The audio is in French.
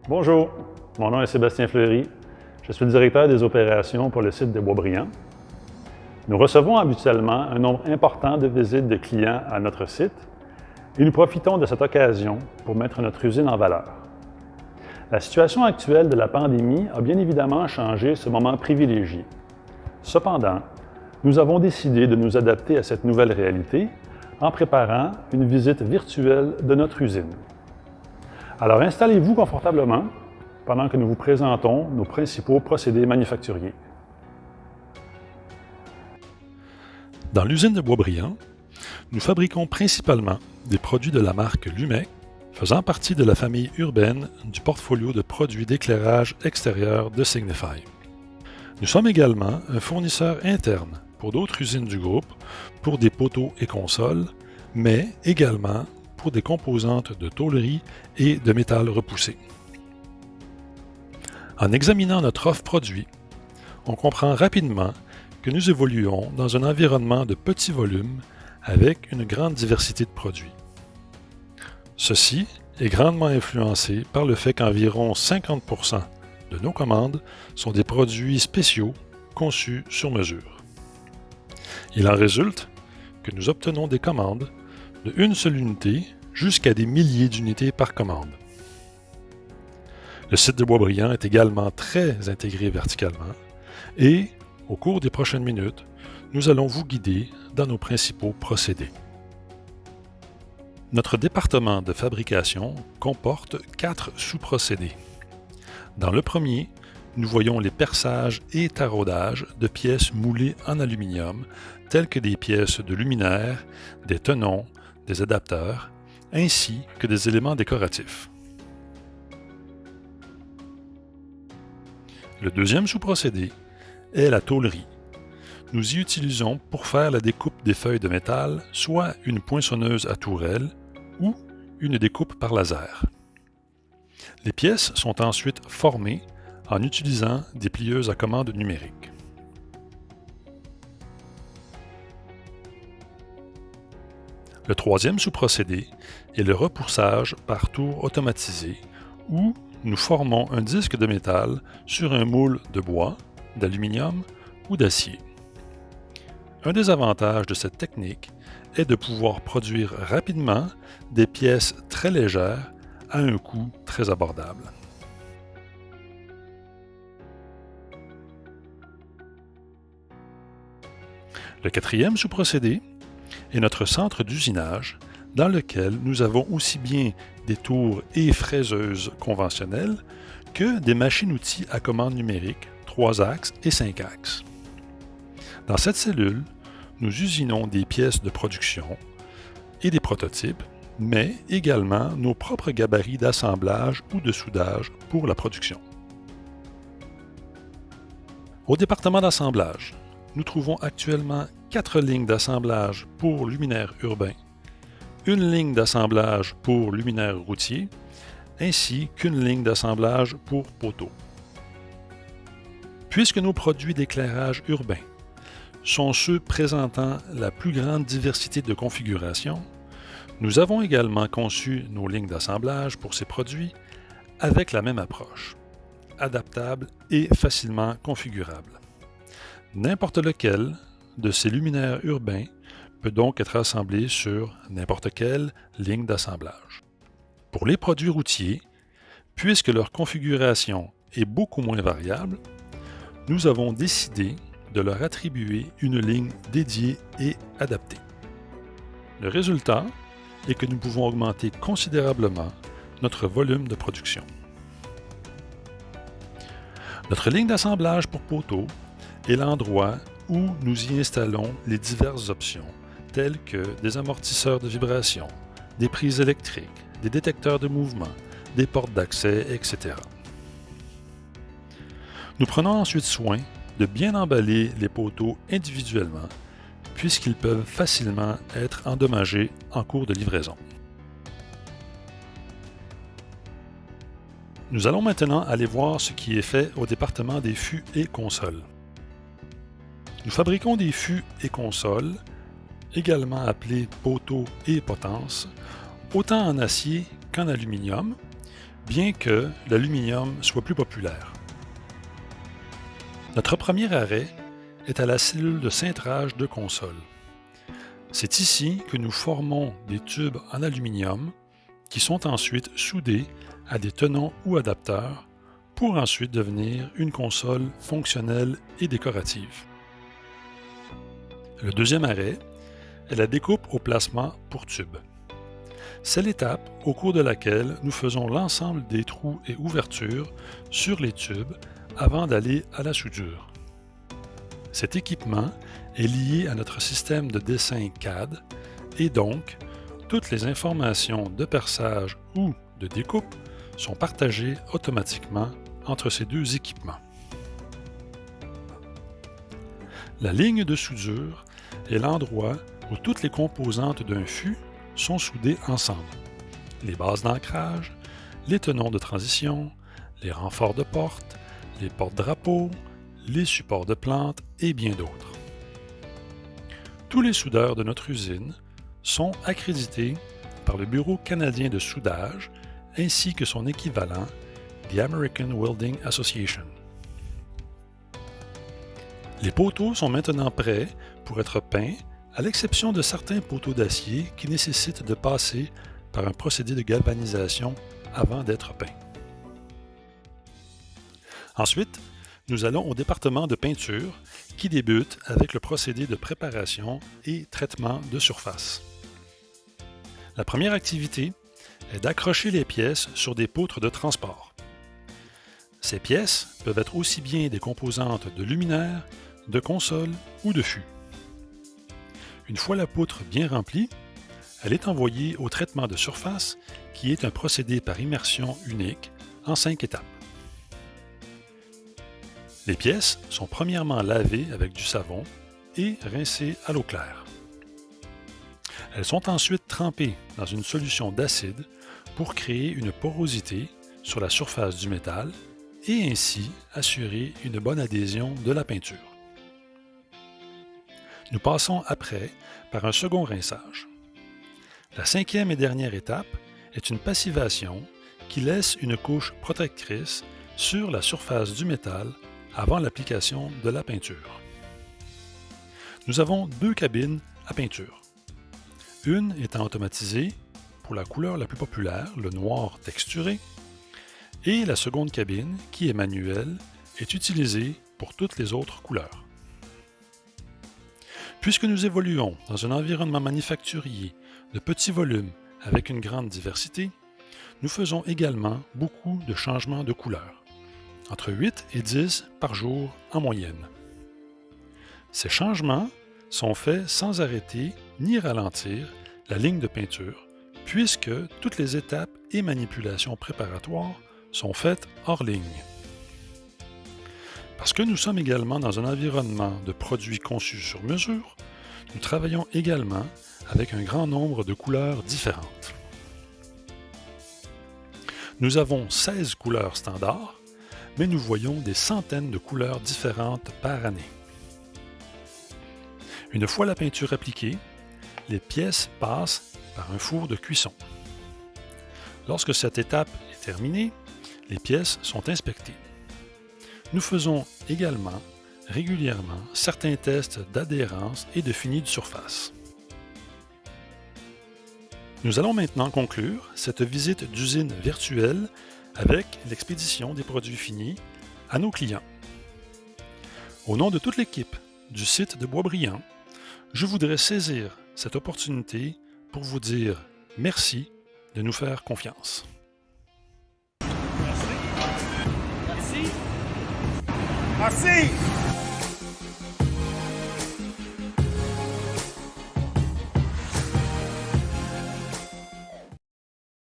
Bonjour, mon nom est Sébastien Fleury. Je suis le directeur des opérations pour le site de Boisbriand. Nous recevons habituellement un nombre important de visites de clients à notre site et nous profitons de cette occasion pour mettre notre usine en valeur. La situation actuelle de la pandémie a bien évidemment changé ce moment privilégié. Cependant, nous avons décidé de nous adapter à cette nouvelle réalité en préparant une visite virtuelle de notre usine. Alors installez-vous confortablement pendant que nous vous présentons nos principaux procédés manufacturiers. Dans l'usine de Boisbriand, nous fabriquons principalement des produits de la marque Lumec, faisant partie de la famille urbaine du portfolio de produits d'éclairage extérieur de Signify. Nous sommes également un fournisseur interne pour d'autres usines du groupe pour des poteaux et consoles, mais également pour des composantes de tôlerie et de métal repoussé. En examinant notre offre produit, on comprend rapidement que nous évoluons dans un environnement de petit volume avec une grande diversité de produits. Ceci est grandement influencé par le fait qu'environ 50% de nos commandes sont des produits spéciaux conçus sur mesure. Il en résulte que nous obtenons des commandes de une seule unité jusqu'à des milliers d'unités par commande. Le site de Boisbriand est également très intégré verticalement et, au cours des prochaines minutes, nous allons vous guider dans nos principaux procédés. Notre département de fabrication comporte 4 sous-procédés. Dans le premier, nous voyons les perçages et taraudages de pièces moulées en aluminium, telles que des pièces de luminaires, des tenons, des adapteurs, ainsi que des éléments décoratifs. Le deuxième sous-procédé est la tôlerie. Nous y utilisons pour faire la découpe des feuilles de métal, soit une poinçonneuse à tourelle ou une découpe par laser. Les pièces sont ensuite formées en utilisant des plieuses à commande numérique. Le troisième sous-procédé est le repoussage par tour automatisé où nous formons un disque de métal sur un moule de bois, d'aluminium ou d'acier. Un des avantages de cette technique est de pouvoir produire rapidement des pièces très légères à un coût très abordable. Le quatrième sous-procédé est notre centre d'usinage dans lequel nous avons aussi bien des tours et fraiseuses conventionnelles que des machines-outils à commande numérique 3 axes et 5 axes. Dans cette cellule, nous usinons des pièces de production et des prototypes, mais également nos propres gabarits d'assemblage ou de soudage pour la production. Au département d'assemblage, nous trouvons actuellement 4 lignes d'assemblage pour luminaires urbains, une ligne d'assemblage pour luminaires routiers, ainsi qu'une ligne d'assemblage pour poteaux. Puisque nos produits d'éclairage urbain sont ceux présentant la plus grande diversité de configurations, nous avons également conçu nos lignes d'assemblage pour ces produits avec la même approche, adaptable et facilement configurable. N'importe lequel de ces luminaires urbains peut donc être assemblé sur n'importe quelle ligne d'assemblage. Pour les produits routiers, puisque leur configuration est beaucoup moins variable, nous avons décidé de leur attribuer une ligne dédiée et adaptée. Le résultat est que nous pouvons augmenter considérablement notre volume de production. Notre ligne d'assemblage pour poteaux est l'endroit où nous y installons les diverses options, telles que des amortisseurs de vibration, des prises électriques, des détecteurs de mouvement, des portes d'accès, etc. Nous prenons ensuite soin de bien emballer les poteaux individuellement, puisqu'ils peuvent facilement être endommagés en cours de livraison. Nous allons maintenant aller voir ce qui est fait au département des fûts et consoles. Nous fabriquons des fûts et consoles, également appelés poteaux et potences, autant en acier qu'en aluminium, bien que l'aluminium soit plus populaire. Notre premier arrêt est à la cellule de cintrage de console. C'est ici que nous formons des tubes en aluminium qui sont ensuite soudés à des tenons ou adapteurs pour ensuite devenir une console fonctionnelle et décorative. Le deuxième arrêt est la découpe au placement pour tubes. C'est l'étape au cours de laquelle nous faisons l'ensemble des trous et ouvertures sur les tubes avant d'aller à la soudure. Cet équipement est lié à notre système de dessin CAD et donc, toutes les informations de perçage ou de découpe sont partagées automatiquement entre ces deux équipements. La ligne de soudure est l'endroit où toutes les composantes d'un fût sont soudées ensemble. Les bases d'ancrage, les tenons de transition, les renforts de porte, les porte-drapeaux, les supports de plantes et bien d'autres. Tous les soudeurs de notre usine sont accrédités par le Bureau canadien de soudage ainsi que son équivalent, the American Welding Association. Les poteaux sont maintenant prêts pour être peints, à l'exception de certains poteaux d'acier qui nécessitent de passer par un procédé de galvanisation avant d'être peints. Ensuite, nous allons au département de peinture qui débute avec le procédé de préparation et traitement de surface. La première activité est d'accrocher les pièces sur des poutres de transport. Ces pièces peuvent être aussi bien des composantes de luminaires, de consoles ou de fûts. Une fois la poutre bien remplie, elle est envoyée au traitement de surface qui est un procédé par immersion unique en 5 étapes. Les pièces sont premièrement lavées avec du savon et rincées à l'eau claire. Elles sont ensuite trempées dans une solution d'acide pour créer une porosité sur la surface du métal et ainsi assurer une bonne adhésion de la peinture. Nous passons après par un second rinçage. La 5e et dernière étape est une passivation qui laisse une couche protectrice sur la surface du métal avant l'application de la peinture. Nous avons 2 cabines à peinture. Une étant automatisée pour la couleur la plus populaire, le noir texturé, et la seconde cabine, qui est manuelle, est utilisée pour toutes les autres couleurs. Puisque nous évoluons dans un environnement manufacturier de petit volume avec une grande diversité, nous faisons également beaucoup de changements de couleur, entre 8 et 10 par jour en moyenne. Ces changements sont faits sans arrêter ni ralentir la ligne de peinture, puisque toutes les étapes et manipulations préparatoires sont faites hors ligne. Parce que nous sommes également dans un environnement de produits conçus sur mesure, nous travaillons également avec un grand nombre de couleurs différentes. Nous avons 16 couleurs standards, mais nous voyons des centaines de couleurs différentes par année. Une fois la peinture appliquée, les pièces passent par un four de cuisson. Lorsque cette étape est terminée, les pièces sont inspectées. Nous faisons également régulièrement certains tests d'adhérence et de fini de surface. Nous allons maintenant conclure cette visite d'usine virtuelle avec l'expédition des produits finis à nos clients. Au nom de toute l'équipe du site de Boisbriand, je voudrais saisir cette opportunité pour vous dire merci de nous faire confiance. Merci.